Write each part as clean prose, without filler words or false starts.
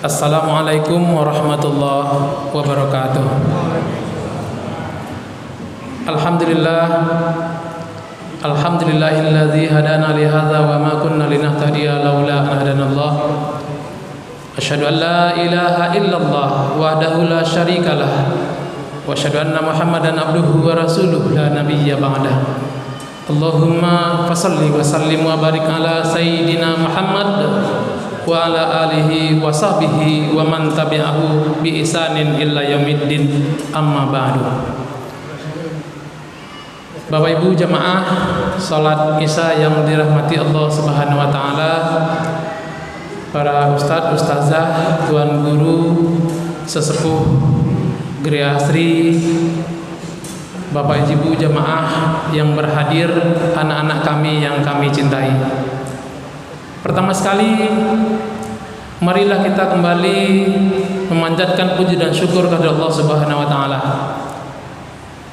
Assalamualaikum warahmatullahi wabarakatuh. Alhamdulillahilladzi hadana li hadza wa ma kunna linahtadiya laula an hadanallah. Asyhadu an la ilaha illallah wahdahu la syarikalah wa asyhadu anna Muhammadan abduhu wa rasuluh la nabiyya ba'dah. Allahumma fashalli wa sallim wa barik ala sayyidina Muhammad wa ala alihi wa sahbihi wa man tabi'ahu bi ihsanin illa yaumiddin, amma ba'du. Bapak Ibu jamaah salat Isya yang dirahmati Allah Subhanahu wa taala, para ustadz, ustazah, tuan guru, sesepuh Griasri, Bapak Ibu jamaah yang berhadir, anak-anak kami yang kami cintai. Pertama sekali, marilah kita kembali memanjatkan puji dan syukur kepada Allah Subhanahu wa taala.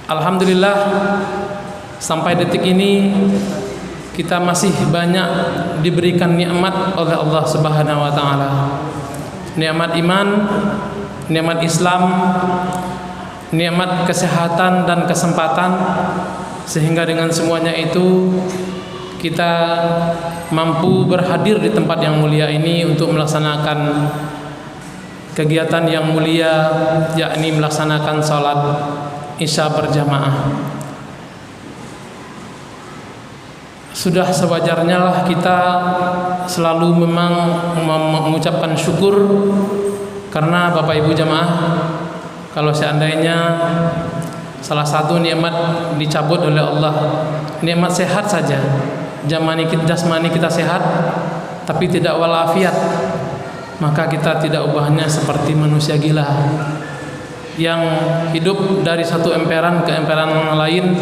Alhamdulillah, sampai detik ini kita masih banyak diberikan nikmat oleh Allah Subhanahu wa taala. Nikmat iman, nikmat Islam, nikmat kesehatan dan kesempatan, sehingga dengan semuanya itu kita mampu berhadir di tempat yang mulia ini untuk melaksanakan kegiatan yang mulia, yakni melaksanakan sholat Isya berjamaah. Sudah sewajarnya lah kita selalu memang mengucapkan syukur, karena Bapak Ibu jamaah, kalau seandainya salah satu nikmat dicabut oleh Allah, nikmat sehat saja, jasmani kita sehat tapi tidak walafiat, maka kita tidak ubahnya seperti manusia gila yang hidup dari satu emperan ke emperan lain,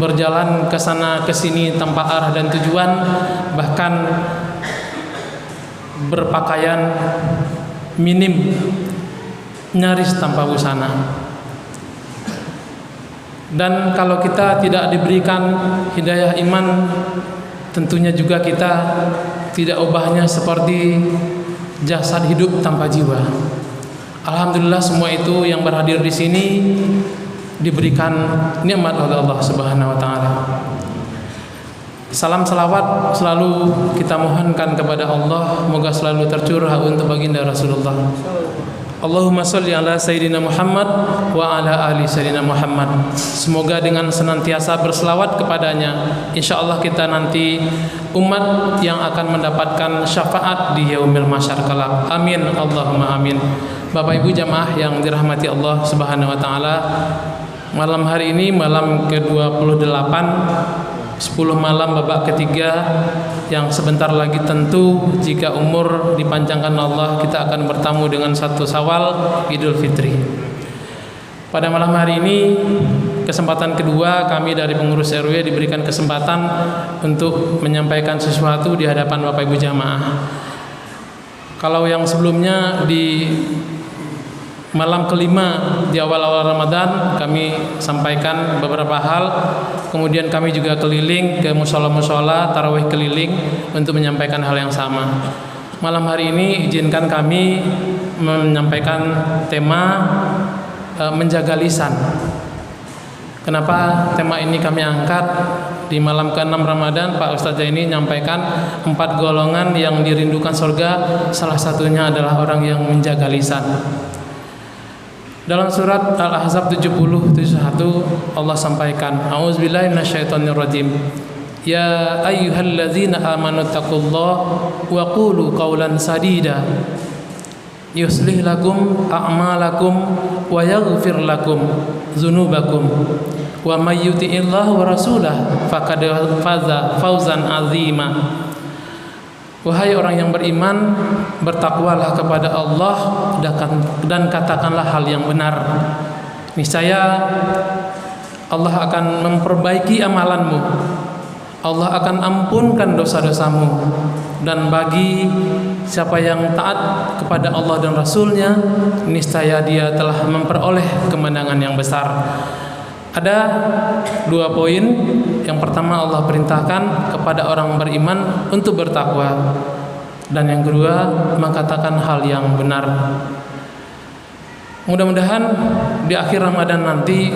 berjalan ke sana ke sini tanpa arah dan tujuan, bahkan berpakaian minim, nyaris tanpa busana. Dan kalau kita tidak diberikan hidayah iman, tentunya juga kita tidak ubahnya seperti jasad hidup tanpa jiwa. Alhamdulillah, semua itu yang berhadir di sini diberikan nikmat oleh Allah Subhanahu wa taala. Salam salawat selalu kita mohonkan kepada Allah, moga selalu tercurah untuk baginda Rasulullah. Allahumma sholli ala sayyidina Muhammad wa ala ali sayyidina Muhammad. Semoga dengan senantiasa berselawat kepadanya, insyaallah kita nanti umat yang akan mendapatkan syafaat di yaumil mahsyar kelak. Amin Allahumma amin. Bapak Ibu jamaah yang dirahmati Allah Subhanahu wa taala, malam hari ini malam ke-28, 10 malam babak ketiga, yang sebentar lagi tentu jika umur dipanjangkan Allah kita akan bertamu dengan satu Syawal, Idul Fitri. Pada malam hari ini, kesempatan kedua kami dari pengurus RW diberikan kesempatan untuk menyampaikan sesuatu di hadapan Bapak Ibu jamaah. Kalau yang sebelumnya di malam kelima di awal-awal Ramadan kami sampaikan beberapa hal, kemudian kami juga keliling ke musola-musola, tarawih keliling untuk menyampaikan hal yang sama. Malam hari ini izinkan kami menyampaikan tema menjaga lisan. Kenapa tema ini kami angkat? Di malam ke-6 Ramadan Pak Ustadz ini menyampaikan 4 golongan yang dirindukan surga, salah satunya adalah orang yang menjaga lisan. Dalam surat Al-Ahzab 70-71 Allah sampaikan, A'udzubillahi minasyaitonirrajim. Ya ayyuhalladzina amanu taqullaha wa qulu qawlan sadida yuslih lakum a'malakum wa yaghfir lakum dzunubakum wa may yuti'illaha wa rasulahu faqad faza fawzan 'azima. Wahai orang yang beriman, bertakwalah kepada Allah dan katakanlah hal yang benar. Niscaya Allah akan memperbaiki amalanmu, Allah akan ampunkan dosa-dosamu, dan bagi siapa yang taat kepada Allah dan Rasulnya, niscaya dia telah memperoleh kemenangan yang besar. Ada 2 poin. Yang pertama, Allah perintahkan kepada orang beriman untuk bertakwa. Dan yang kedua, mengatakan hal yang benar. Mudah-mudahan di akhir Ramadan nanti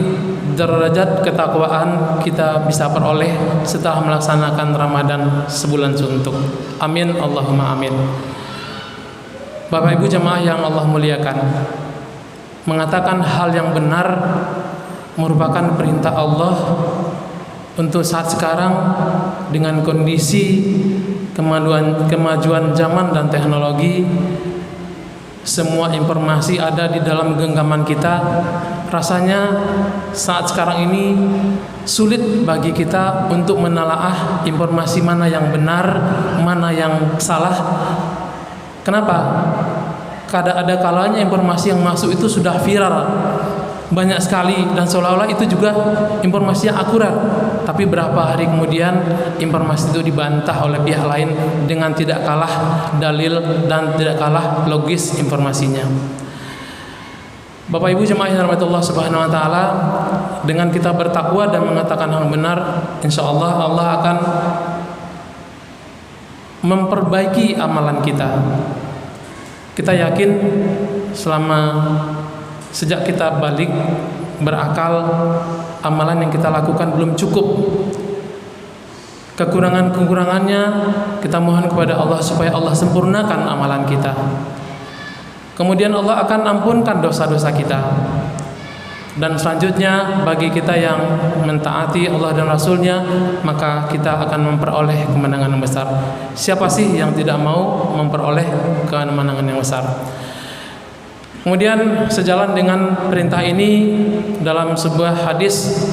derajat ketakwaan kita bisa peroleh setelah melaksanakan Ramadan sebulan suntuk. Amin, Allahumma amin. Bapak Ibu jemaah yang Allah muliakan, mengatakan hal yang benar merupakan perintah Allah untuk saat sekarang dengan kondisi kemajuan zaman dan teknologi. Semua informasi ada di dalam genggaman kita. Rasanya saat sekarang ini sulit bagi kita untuk menelaah informasi mana yang benar, mana yang salah. Kenapa? Ada kalanya informasi yang masuk itu sudah viral, banyak sekali, dan seolah-olah itu juga informasi yang akurat. Tapi berapa hari kemudian informasi itu dibantah oleh pihak lain dengan tidak kalah dalil dan tidak kalah logis informasinya. Bapak Ibu jemaah yang dirahmati Allah Subhanahu wa taala, dengan kita bertakwa dan mengatakan yang benar, insyaallah Allah akan memperbaiki amalan kita. Kita yakin sejak kita balik berakal, amalan yang kita lakukan belum cukup. Kekurangannya kita mohon kepada Allah supaya Allah sempurnakan amalan kita. Kemudian Allah akan ampunkan dosa-dosa kita. Dan selanjutnya bagi kita yang mentaati Allah dan Rasulnya, maka kita akan memperoleh kemenangan yang besar. Siapa sih yang tidak mau memperoleh kemenangan yang besar? Kemudian sejalan dengan perintah ini, dalam sebuah hadis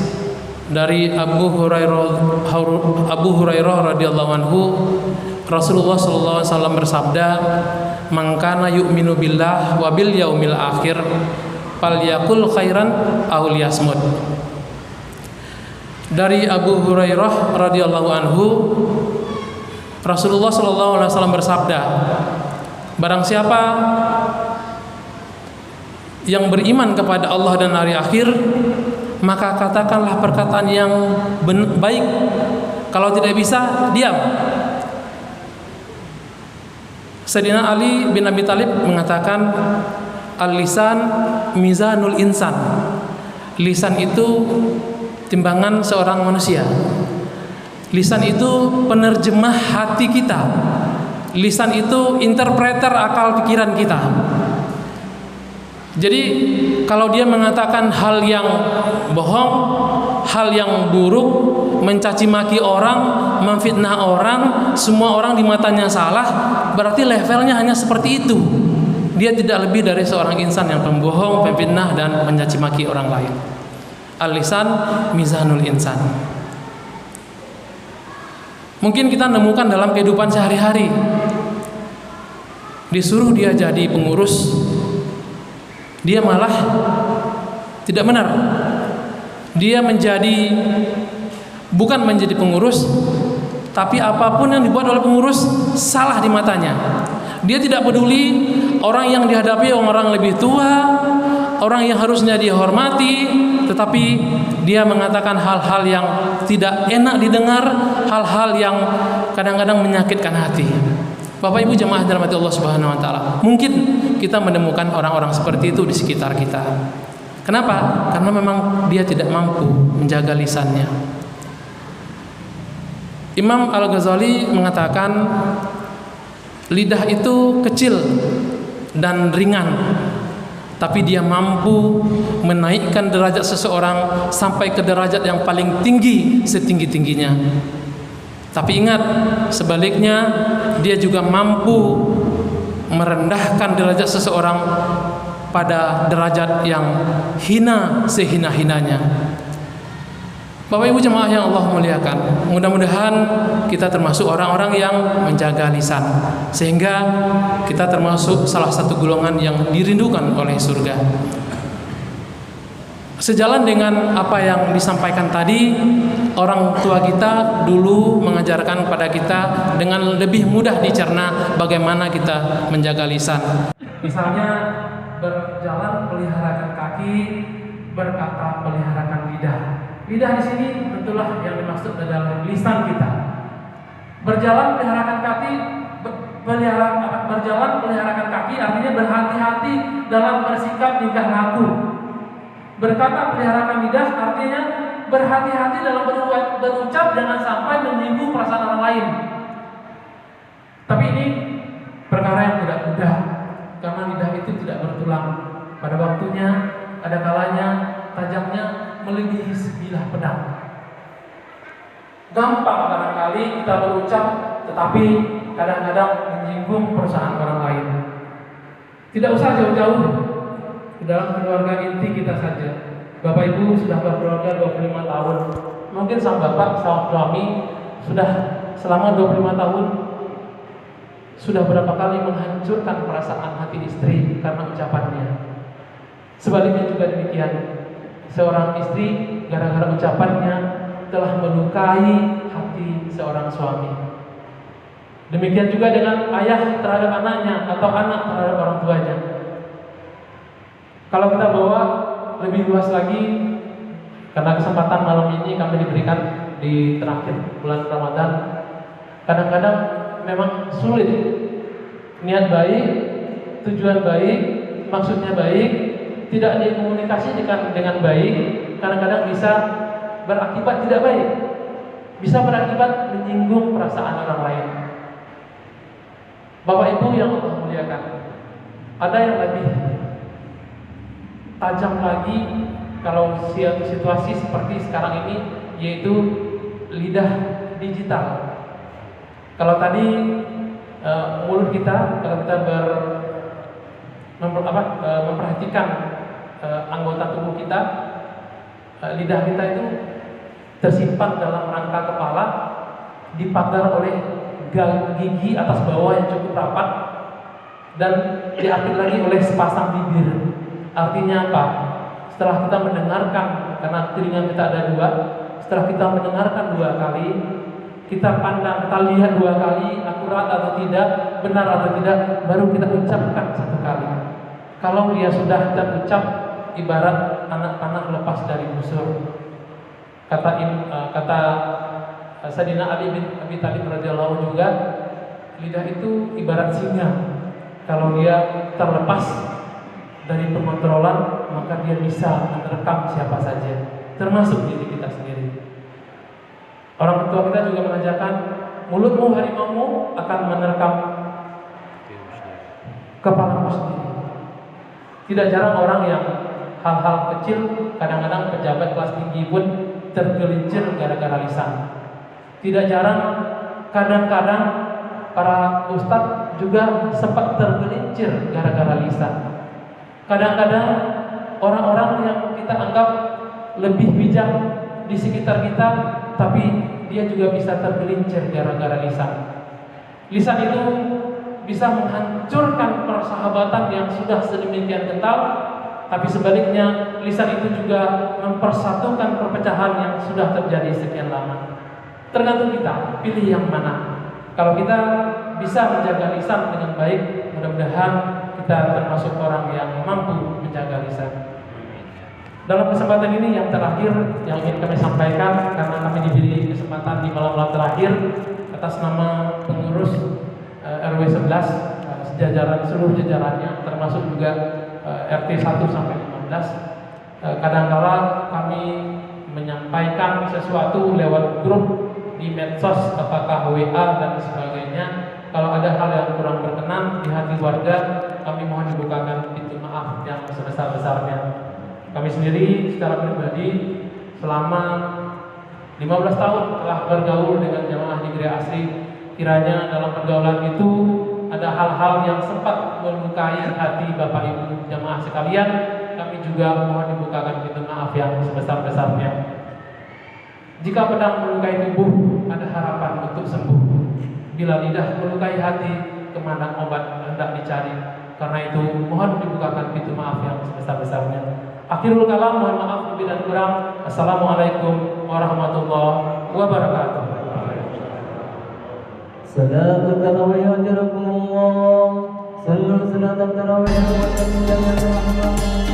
dari Abu Hurairah radhiyallahu anhu, Rasulullah sallallahu alaihi wasallam bersabda, "Man kana yu'minu billah wa bil yaumil akhir falyaqul khairan aw liyasmut." Dari Abu Hurairah radhiyallahu anhu, Rasulullah sallallahu alaihi wasallam bersabda, barang siapa yang beriman kepada Allah dan hari akhir, maka katakanlah perkataan yang baik. Kalau tidak bisa, diam. Sayyidina Ali bin Abi Thalib mengatakan, al-lisan mizanul insan. Lisan itu timbangan seorang manusia. Lisan itu penerjemah hati kita. Lisan itu interpreter akal pikiran kita. Jadi kalau dia mengatakan hal yang bohong, hal yang buruk, mencaci maki orang, memfitnah orang, semua orang di matanya salah, berarti levelnya hanya seperti itu. Dia tidak lebih dari seorang insan yang pembohong, pemfitnah, dan mencaci maki orang lain. Al-lisan mizanul insan. Mungkin kita nemukan dalam kehidupan sehari-hari, disuruh dia jadi pengurus, dia malah tidak benar. Dia bukan menjadi pengurus, tapi apapun yang dibuat oleh pengurus salah di matanya. Dia tidak peduli orang yang dihadapi orang lebih tua, orang yang harusnya dihormati, tetapi dia mengatakan hal-hal yang tidak enak didengar, hal-hal yang kadang-kadang menyakitkan hati. Bapak Ibu jemaah dirahmati Allah Subhanahu wa taala, mungkin kita menemukan orang-orang seperti itu di sekitar kita. Kenapa? Karena memang dia tidak mampu menjaga lisannya. Imam Al-Ghazali mengatakan, lidah itu kecil dan ringan, tapi dia mampu menaikkan derajat seseorang sampai ke derajat yang paling tinggi setinggi-tingginya. Tapi ingat, sebaliknya dia juga mampu merendahkan derajat seseorang pada derajat yang hina sehina-hinanya. Bapak Ibu jemaah yang Allah muliakan, mudah-mudahan kita termasuk orang-orang yang menjaga lisan, sehingga kita termasuk salah satu golongan yang dirindukan oleh surga. Sejalan dengan apa yang disampaikan tadi, orang tua kita dulu mengajarkan kepada kita dengan lebih mudah dicerna bagaimana kita menjaga lisan. Misalnya, berjalan peliharakan kaki, berkata peliharakan lidah. Lidah di sini tentulah yang dimaksud adalah lisan kita. Berjalan peliharakan kaki, Berjalan meliharakan kaki artinya berhati-hati dalam bersikap tingkah laku. Berkata peliharakan lidah artinya berhati-hati dalam berucap, jangan sampai menyinggung perasaan orang lain. Tapi ini perkara yang tidak mudah, karena lidah itu tidak bertulang. Pada waktunya, ada kalanya tajamnya melebihi sebilah pedang. Gampang barangkali kita berucap, tetapi kadang-kadang menyinggung perasaan orang lain. Tidak usah jauh-jauh, dalam keluarga inti kita saja. Bapak ibu sudah berkeluarga 25 tahun. Mungkin sang bapak, sang suami sudah selama 25 tahun sudah berapa kali menghancurkan perasaan hati istri karena ucapannya. Sebaliknya juga demikian. Seorang istri gara-gara ucapannya telah melukai hati seorang suami. Demikian juga dengan ayah terhadap anaknya atau anak terhadap orang tuanya. Kalau kita bawa lebih luas lagi, karena kesempatan malam ini kami diberikan di terakhir bulan Ramadan, kadang-kadang memang sulit. Niat baik, tujuan baik, maksudnya baik, tidak dikomunikasikan dengan baik, kadang-kadang bisa berakibat tidak baik, bisa berakibat menyinggung perasaan orang lain. Bapak Ibu yang Allah muliakan, ada yang lebih tajam lagi kalau situasi seperti sekarang ini, yaitu lidah digital. Kalau tadi mulut kita, kalau kita memperhatikan anggota tubuh kita, lidah kita itu tersimpan dalam rangka kepala, dipagar oleh gigi atas bawah yang cukup rapat, dan diapit lagi oleh sepasang bibir. Artinya apa? Setelah kita mendengarkan, karena telinga kita ada dua, setelah kita mendengarkan 2 kali, kita pandang, kita lihat 2 kali, akurat atau tidak, benar atau tidak, baru kita ucapkan 1 kali. Kalau dia sudah terucap, ibarat anak panah lepas dari busur. Kata Sayyidina Ali bin Abi Thalib radhiyallahu juga, lidah itu ibarat singa. Kalau dia terlepas dari pengontrolan, maka dia bisa menerkam siapa saja, termasuk diri kita sendiri. Orang tua kita juga mengajarkan, mulutmu harimaumu akan menerkam kepalamu sendiri. Tidak jarang orang yang hal-hal kecil, kadang-kadang pejabat kelas tinggi pun tergelincir gara-gara lisan. Tidak jarang, kadang-kadang para ustadz juga sempat tergelincir gara-gara lisan. Kadang-kadang orang-orang yang kita anggap lebih bijak di sekitar kita, tapi dia juga bisa tergelincir gara-gara lisan. Lisan itu bisa menghancurkan persahabatan yang sudah sedemikian kental, tapi sebaliknya lisan itu juga mempersatukan perpecahan yang sudah terjadi sekian lama. Tergantung kita, pilih yang mana. Kalau kita bisa menjaga lisan dengan baik, mudah-mudahan kita termasuk orang yang mampu menjaga lisan. Dalam kesempatan ini yang terakhir yang ingin kami sampaikan, karena kami diberi kesempatan di malam-malam terakhir, atas nama pengurus RW 11 sejajaran, seluruh jajarannya, termasuk juga RT 1 sampai 15, kadangkala kami menyampaikan sesuatu lewat grup di medsos, apakah WA dan sebagainya. Kalau ada hal yang kurang berkenan di hati warga, kami mohon dibukakan pintu maaf yang sebesar-besarnya. Kami sendiri secara pribadi selama 15 tahun telah bergaul dengan jamaah Negeri Asri. Kiranya dalam pergaulan itu ada hal-hal yang sempat melukai hati Bapak Ibu jamaah sekalian, kami juga mohon dibukakan pintu maaf yang sebesar-besarnya. Jika pedang melukai tubuh, ada harapan untuk sembuh. Bila lidah melukai hati, kemana obat hendak dicari. Karena itu mohon dibukakan pintu maaf yang sebesar-besarnya. Akhirul kalam, mohon maaf lebih dan kurang. Assalamualaikum warahmatullahi wabarakatuh. Salatul tarawih wa jarakumullah. Sallu salatul tarawih wa sallam.